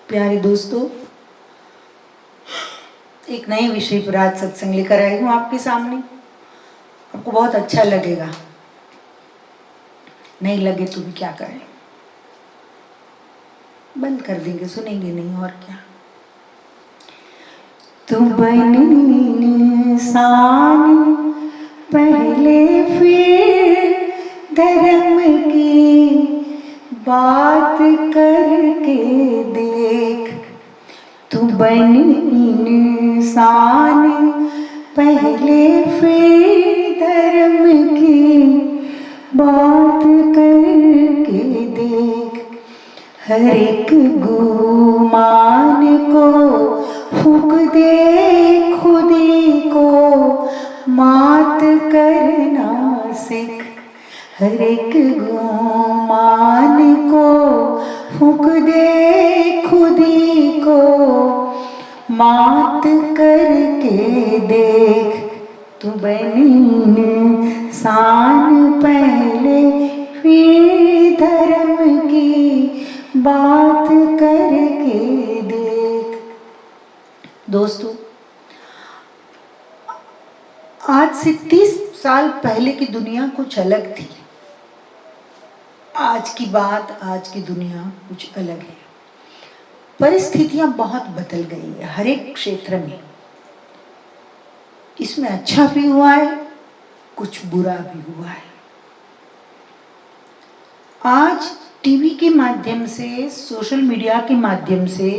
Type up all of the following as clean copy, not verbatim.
प्यारे दोस्तों, एक नए विषय पर आज सत्संग लेकर आई हूँ आपके सामने। आपको बहुत अच्छा लगेगा, नहीं लगे तो भी क्या करें, बंद कर देंगे, सुनेंगे नहीं और क्या। तू बनी इंसान पहले फिर धर्म की बात करके देख। तू बनी इंसान पहले फिर धर्म की बात करके देख। हर एक गुमान को फूक दे, खुदी को मात करना सीख। हर एक गुमान को फूक दे, खुदी को मात करके देख। तू बनी इंसान पहले फिर धर्म की बात करके देख। दोस्तों, आज से 30 साल पहले की दुनिया कुछ अलग थी। आज की बात, आज की दुनिया कुछ अलग है। परिस्थितियां बहुत बदल गई है हर एक क्षेत्र में। इसमें अच्छा भी हुआ है, कुछ बुरा भी हुआ है। आज टीवी के माध्यम से, सोशल मीडिया के माध्यम से,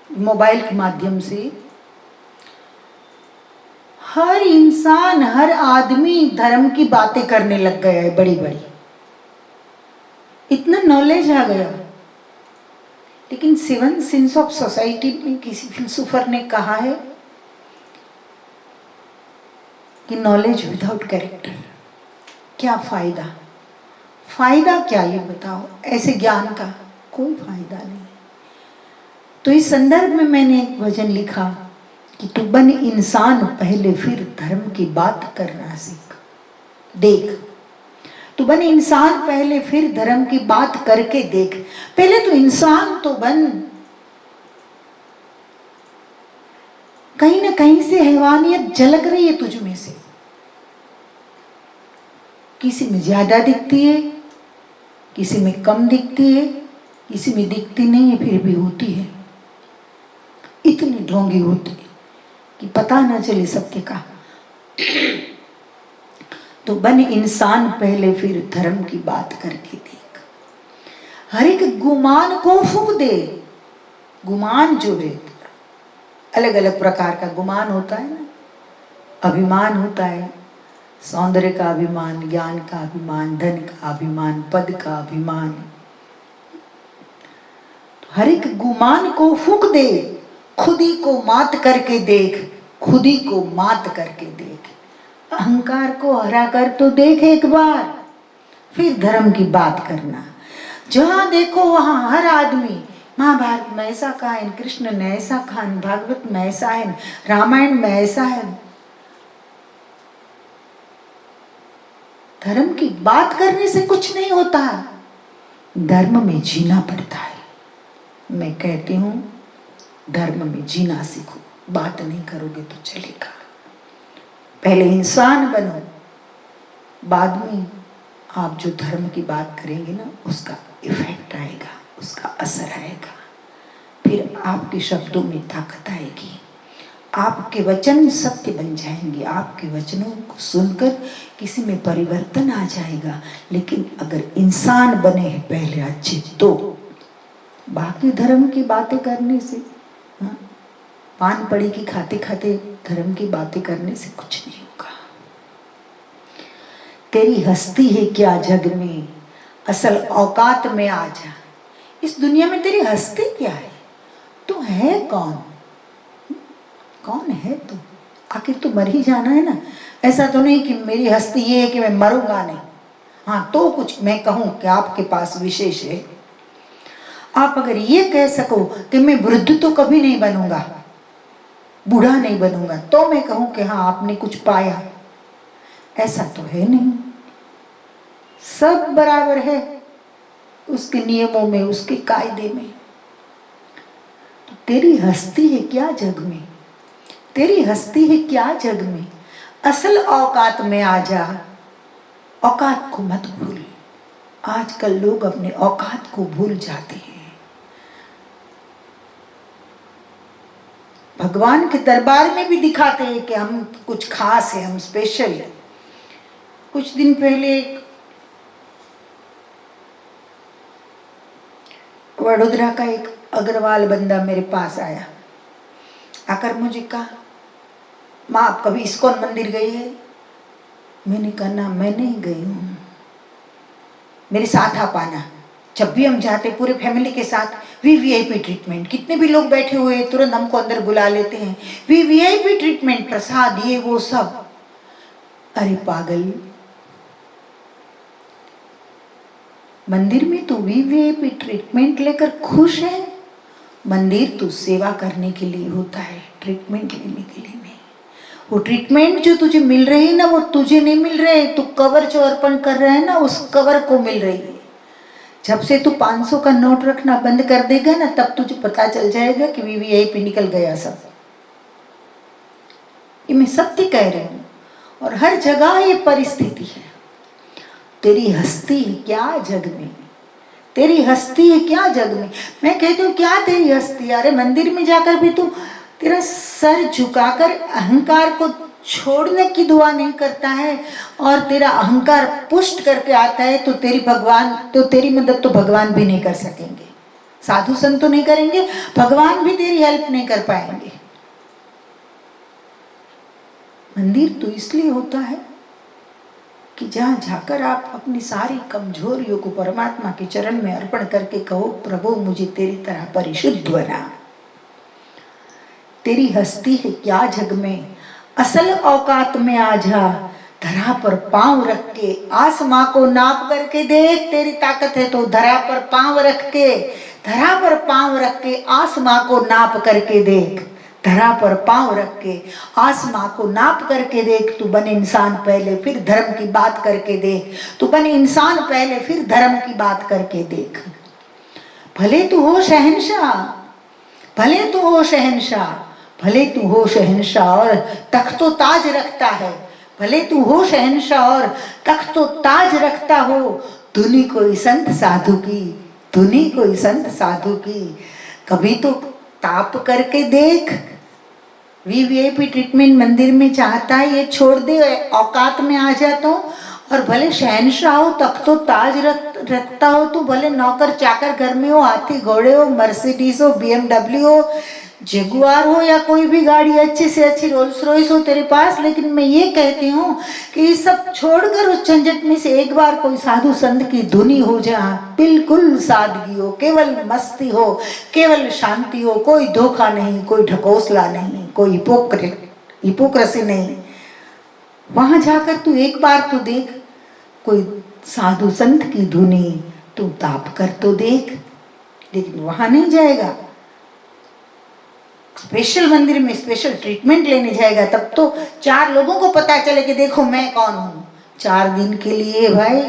मोबाइल के माध्यम से हर इंसान, हर आदमी धर्म की बातें करने लग गया है, बड़ी बड़ी। इतना नॉलेज आ गया। लेकिन सेवन सिंस ऑफ सोसाइटी में किसी फिलोसोफर ने कहा है कि नॉलेज विदाउट कैरेक्टर, क्या फायदा? फायदा क्या, ये बताओ? ऐसे ज्ञान का कोई फायदा नहीं। तो इस संदर्भ में मैंने एक वचन लिखा कि तू बन इंसान पहले फिर धर्म की बात करना सीख। देख, तू बन इंसान पहले फिर धर्म की बात करके देख। पहले तो इंसान तो बन। कहीं ना कहीं से हैवानियत झलक रही है तुझ में से। किसी में ज्यादा दिखती है, किसी में कम दिखती है, किसी में दिखती नहीं है फिर भी होती है। इतनी ढोंगी होती है कि पता ना चले सत्य का। तो बन इंसान पहले फिर धर्म की बात करके देख। हर एक गुमान को फूक दे। गुमान जो है, अलग अलग प्रकार का गुमान होता है ना। अभिमान होता है, सौंदर्य का अभिमान, ज्ञान का अभिमान, धन का अभिमान, पद का अभिमान। तो हर एक गुमान को फूक दे, खुदी को मात करके देख। खुदी को मात करके देख। अहंकार को हरा कर तो देख एक बार, फिर धर्म की बात करना। जहां देखो वहां हर आदमी महाभारत में ऐसा कहा है, कृष्ण ने ऐसा कहा, भागवत में ऐसा है, रामायण में ऐसा है। धर्म की बात करने से कुछ नहीं होता, धर्म में जीना पड़ता है। मैं कहती हूं, धर्म में जीना सीखो। बात नहीं करोगे तो चलेगा। पहले इंसान बनो, बाद में आप जो धर्म की बात करेंगे ना, उसका इफेक्ट आएगा, उसका असर आएगा। फिर आपके शब्दों में ताकत आएगी, आपके वचन सत्य बन जाएंगे। आपके वचनों को सुनकर किसी में परिवर्तन आ जाएगा। लेकिन अगर इंसान बने हैं पहले अच्छे, तो बाकी धर्म की बातें करने से, पान पड़ी की खाते खाते धर्म की बातें करने से कुछ नहीं होगा। तेरी हस्ती है क्या जग में, असल औकात में आ जा। इस दुनिया में तेरी हस्ती क्या है? तू है कौन? कौन है तू? आखिर तो मर ही जाना है ना। ऐसा तो नहीं कि मेरी हस्ती ये है कि मैं मरूंगा नहीं। हाँ, तो कुछ मैं कहूं कि आपके पास विशेष है। आप अगर ये कह सको कि मैं वृद्ध तो कभी नहीं बनूंगा, बूढ़ा नहीं बनूंगा, तो मैं कहूं कि हाँ आपने कुछ पाया। ऐसा तो है नहीं, सब बराबर है। उसके नियमों में, उसके कायदे में। तो तेरी हस्ती है क्या जग में, तेरी हस्ती है क्या जग में, असल औकात में आ जा, औकात को मत भूल। आजकल लोग अपने औकात को भूल जाते हैं। भगवान के दरबार में भी दिखाते हैं कि हम कुछ खास है, हम स्पेशल है। कुछ दिन पहले एक वडोदरा का एक अग्रवाल बंदा मेरे पास आया, आकर मुझे कहा, माँ आप कभी इस्कॉन मंदिर गई है? मैंने कहा ना, मैं नहीं गई हूँ, मेरे साथ आप आना। जब भी हम जाते पूरे फैमिली के साथ, वीवीआईपी ट्रीटमेंट, कितने भी लोग बैठे हुए हैं तुरंत हमको अंदर बुला लेते हैं, वीवीआईपी ट्रीटमेंट, प्रसाद, ये वो सब। अरे पागल, मंदिर में तो वीवीआईपी ट्रीटमेंट लेकर खुश है? मंदिर तो सेवा करने के लिए होता है, ट्रीटमेंट लेने के लिए नहीं। वो ट्रीटमेंट जो तुझे मिल रही है ना, वो तुझे नहीं मिल रहे, तू कवर जो अर्पण कर रहा है ना, उस कवर को मिल रही है। जब से तू 500 का नोट रखना बंद कर देगा ना, तब तुझे पता चल जाएगा कि वीवीआईपी निकल गया सब। ये मैं सत्य कह रही हूँ, और हर जगह ये परिस्थिति है। तेरी हस्ती है क्या जग में, तेरी हस्ती है क्या जग में। मैं कहती हूँ क्या तेरी हस्ती, अरे मंदिर में जाकर भी तू तेरा सर झुकाकर अहंकार को छोड़ने की दुआ नहीं करता है, और तेरा अहंकार पुष्ट करके आता है, तो तेरी मदद तो भगवान भी नहीं कर सकेंगे, साधु संत तो नहीं करेंगे, भगवान भी तेरी हेल्प नहीं कर पाएंगे। मंदिर तो इसलिए होता है कि जहाँ जाकर आप अपनी सारी कमजोरियों को परमात्मा के चरण में अर्पण करके कहो, प्रभु मुझे तेरी तरह परिशुद्ध बना। तेरी हस्ती है क्या जग में, असल औकात में आ जा, धरा पर पांव रख के आसमां को नाप करके देख। तेरी ताकत है तो धरा पर पांव रख के, धरा पर पांव रख के आसमां को नाप करके देख, धरा पर पांव रख के आसमां को नाप करके देख। तू बन इंसान पहले फिर धर्म की बात करके देख, तू बन इंसान पहले फिर धर्म की बात करके देख। भले तू हो शहंशाह, भले तू हो शहंशाह, भले तू हो शहंशाह और तख्तो ताज रखता है, भले तू हो शहंशाह और तख्तो ताज रखता हो। धुनी कोई संत साधु की, धुनी कोई संत साधु की, कभी तो ताप करके देख। वीवीआईपी ट्रीटमेंट मंदिर में चाहता है, ये छोड़ दे, औकात में आ जा तो। और भले शहंशाह हो, तख्तो ताज रखता हो, तो भले नौकर चाकर घर में हो, हाथी घोड़े हो, मर्सिडीज हो, बीएमडब्ल्यू हो, जगुआर हो, या कोई भी गाड़ी अच्छी से अच्छी रोल्स रॉयस हो तेरे पास, लेकिन मैं ये कहती हूँ कि ये सब छोड़कर उस झंझट में से एक बार कोई साधु संत की धुनी हो जा, बिल्कुल सादगी हो, केवल मस्ती हो, केवल शांति हो, कोई धोखा नहीं, कोई ढकोसला नहीं, कोई हिपोक्रेसी नहीं। वहां जाकर तू एक बार तो देख, कोई साधु संत की धुनी तू ताप कर तो देख। लेकिन वहां नहीं जाएगा, स्पेशल मंदिर में स्पेशल ट्रीटमेंट लेने जाएगा, तब तो 4 लोगों को पता चले कि देखो मैं कौन हूं। 4 दिन के लिए भाई,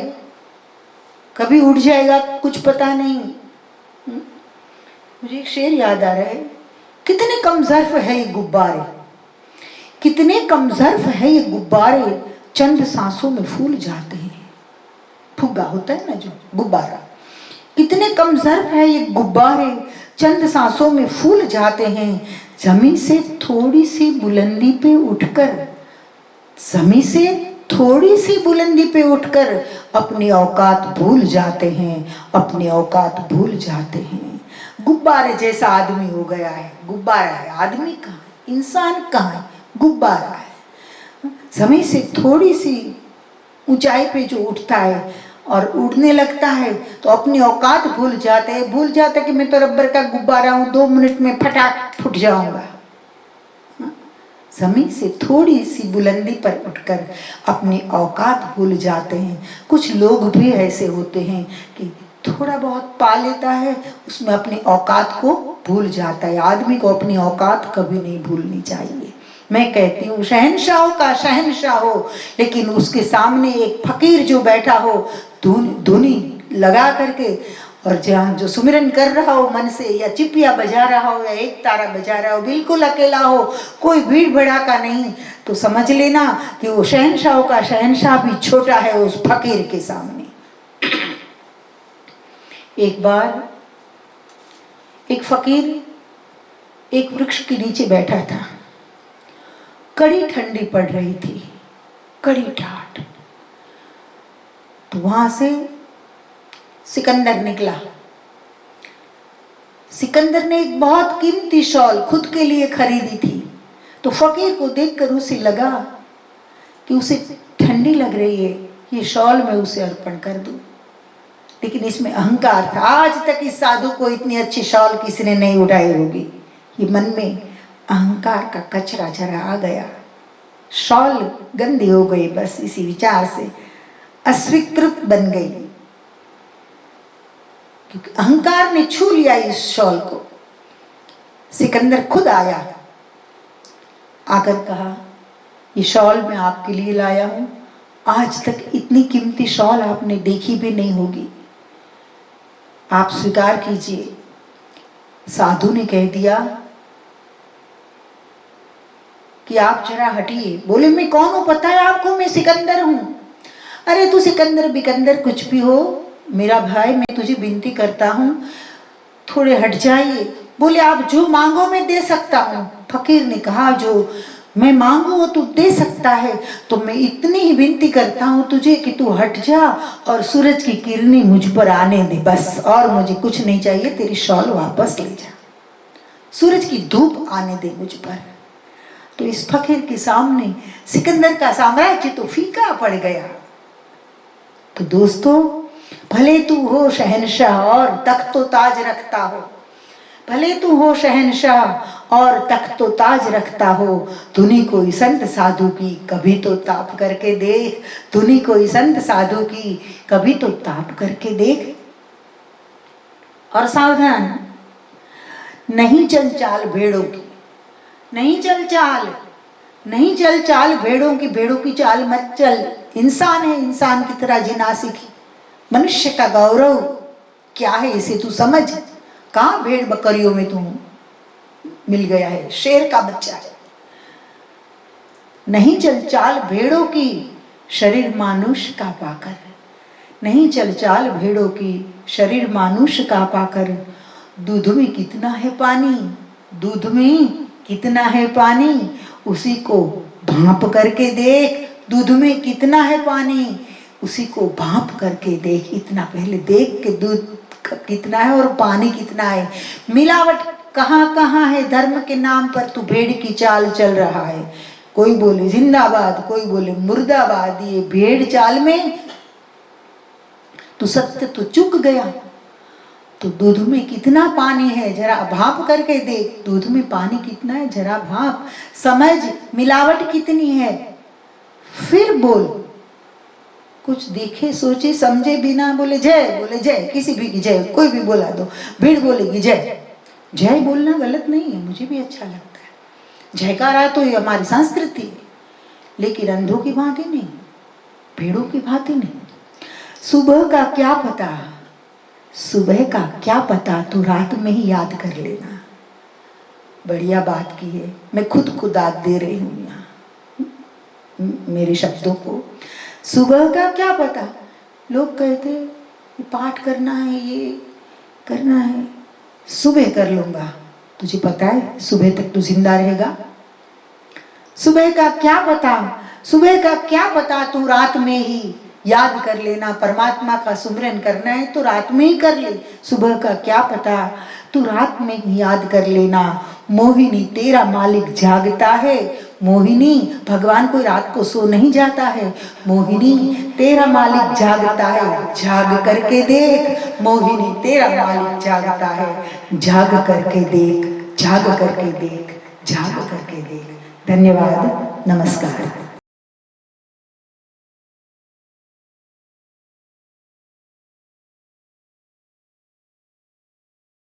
कभी उठ जाएगा कुछ पता नहीं। मुझे एक शेर याद आ रहा है, कितने कम ज़र्फ है ये गुब्बारे, कितने कम ज़र्फ है ये गुब्बारे, चंद सांसों में फूल जाते हैं। फुग्गा होता है ना जो गुब्बारा, कितने कम ज़र्फ है ये गुब्बारे, चंद सांसों में फूल जाते हैं। जमीन से थोड़ी सी बुलंदी पे उठकर, जमीन से थोड़ी सी बुलंदी पे उठकर अपनी औकात भूल जाते हैं, अपनी औकात भूल जाते हैं। गुब्बारे जैसा आदमी हो गया है, गुब्बारा है, आदमी कहाँ है, इंसान कहाँ है, गुब्बारा है। जमीन से थोड़ी सी ऊंचाई पे जो उठता है और उड़ने लगता है तो अपनी औकात भूल जाते हैं, भूल जाते कि मैं तो रबर का गुब्बारा हूँ, 2 मिनट में फटाक फूट जाऊंगा। जमीन से थोड़ी सी बुलंदी पर उठकर अपनी औकात भूल जाते हैं। कुछ लोग भी ऐसे होते हैं कि थोड़ा बहुत पा लेता है, उसमें अपनी औकात को भूल जाता है। आदमी को अपनी औकात कभी नहीं भूलनी चाहिए। मैं कहती हूँ शहंशाह का शहंशाह हो, लेकिन उसके सामने एक फकीर जो बैठा हो, धुनी लगा करके और जहाँ जो सुमिरन कर रहा हो मन से, या चिपिया बजा रहा हो या एक तारा बजा रहा हो, बिल्कुल अकेला हो, कोई भीड़ भड़ाका नहीं, तो समझ लेना कि वो शहंशाहों का शहंशाह भी छोटा है उस फकीर के सामने। एक बार एक फकीर एक वृक्ष के नीचे बैठा था। कड़ी ठंडी पड़ रही थी, कड़ी ठाठ। तो वहां से सिकंदर निकला। सिकंदर ने एक बहुत कीमती शॉल खुद के लिए खरीदी थी। तो फकीर को देखकर उसे लगा कि उसे ठंडी लग रही है, ये शॉल मैं उसे अर्पण कर दूं। लेकिन इसमें अहंकार था। आज तक इस साधु को इतनी अच्छी शॉल किसी ने नहीं उठाई होगी। ये मन में अहंकार का कचरा जरा आ गया, शॉल गंदी हो गई, बस इसी विचार से अस्वीकृत बन गई, क्योंकि अहंकार ने छू लिया इस शॉल को। सिकंदर खुद आया, आकर कहा, ये शॉल मैं आपके लिए लाया हूं, आज तक इतनी कीमती शॉल आपने देखी भी नहीं होगी, आप स्वीकार कीजिए। साधु ने कह दिया कि आप जरा हटिए। बोले, मैं कौन हूं पता है आपको? मैं सिकंदर हूं। अरे तू सिकंदर बिकंदर कुछ भी हो, मेरा भाई, मैं तुझे विनती करता हूं, थोड़े हट जाइए। बोले, आप जो मांगो मैं दे सकता हूं। फकीर ने कहा, जो मैं मांगू वो तू दे सकता है, तो मैं इतनी ही विनती करता हूं तुझे कि तू हट जा और सूरज की किरणें मुझ पर आने दे, बस, और मुझे कुछ नहीं चाहिए, तेरी शॉल वापस ले जा, सूरज की धूप आने दे मुझ पर। तो इस फकीर के सामने सिकंदर का साम्राज्य तो फीका पड़ गया। तो दोस्तों, भले तू हो शहंशाह और तख्त तो ताज रखता हो, भले तू हो शहंशाह और तख्त तो ताज रखता हो, तूने कोई संत साधु की कभी तो ताप करके देख, तूने कोई संत साधु की कभी तो ताप करके देख। और सावधान, नहीं चल चाल भेड़ों की, नहीं चल चाल, नहीं चल चाल भेड़ों की, भेड़ों की चाल मत चल। इंसान है, इंसान की तरह जीना सीख। मनुष्य का गौरव क्या है इसे तू समझ। कहाँ भेड़ बकरियों में तू मिल गया है, शेर का बच्चा है। नहीं चल चाल भेड़ों की, शरीर मानुष का पाकर, नहीं चल चाल भेड़ों की, शरीर मानुष का पाकर। दूध में कितना है पानी, दूध में कितना है पानी, उसी को भांप करके देख। दूध में कितना है पानी, उसी को भांप करके देख। इतना पहले देख के दूध कितना है और पानी कितना है। मिलावट कहाँ कहाँ है, धर्म के नाम पर तू भेड़ की चाल चल रहा है। कोई बोले जिंदाबाद, कोई बोले मुर्दाबाद। ये भेड़ चाल में तू सत्य तो चुक गया। तो दूध में कितना पानी है जरा भाप करके देख, दूध में पानी कितना है जरा भाप, समझ मिलावट कितनी है, फिर बोल। कुछ देखे सोचे समझे बिना बोले जय, बोले जय, किसी भी की जय, कोई भी बोला दो। भीड़ बोलेगी जय, जय बोलना गलत नहीं है, मुझे भी अच्छा लगता है। जयकारा तो ये हमारी संस्कृति है, लेकिन अंधों की भांति नहीं, भेड़ों की भांति नहीं। सुबह का क्या पता, सुबह का क्या पता, तू रात में ही याद कर लेना। बढ़िया बात की है, मैं खुद को दाद दे रही हूँ यहाँ मेरे शब्दों को। सुबह का क्या पता, लोग कहते पाठ करना है, ये करना है, सुबह कर लूंगा। तुझे पता है सुबह तक तू जिंदा रहेगा? सुबह का क्या पता, सुबह का क्या पता, तू रात में ही याद कर लेना। परमात्मा का सुमिरन करना है तो रात में ही कर ले। सुबह का क्या पता, तू रात में ही याद कर लेना। मोहिनी तेरा मालिक जागता है, मोहिनी भगवान कोई रात को सो नहीं जाता है। मोहिनी तेरा मालिक जागता है, जाग करके देख। मोहिनी तेरा मालिक जागता है, जाग करके देख, जाग करके देख, जाग करके देख। धन्यवाद, नमस्कार।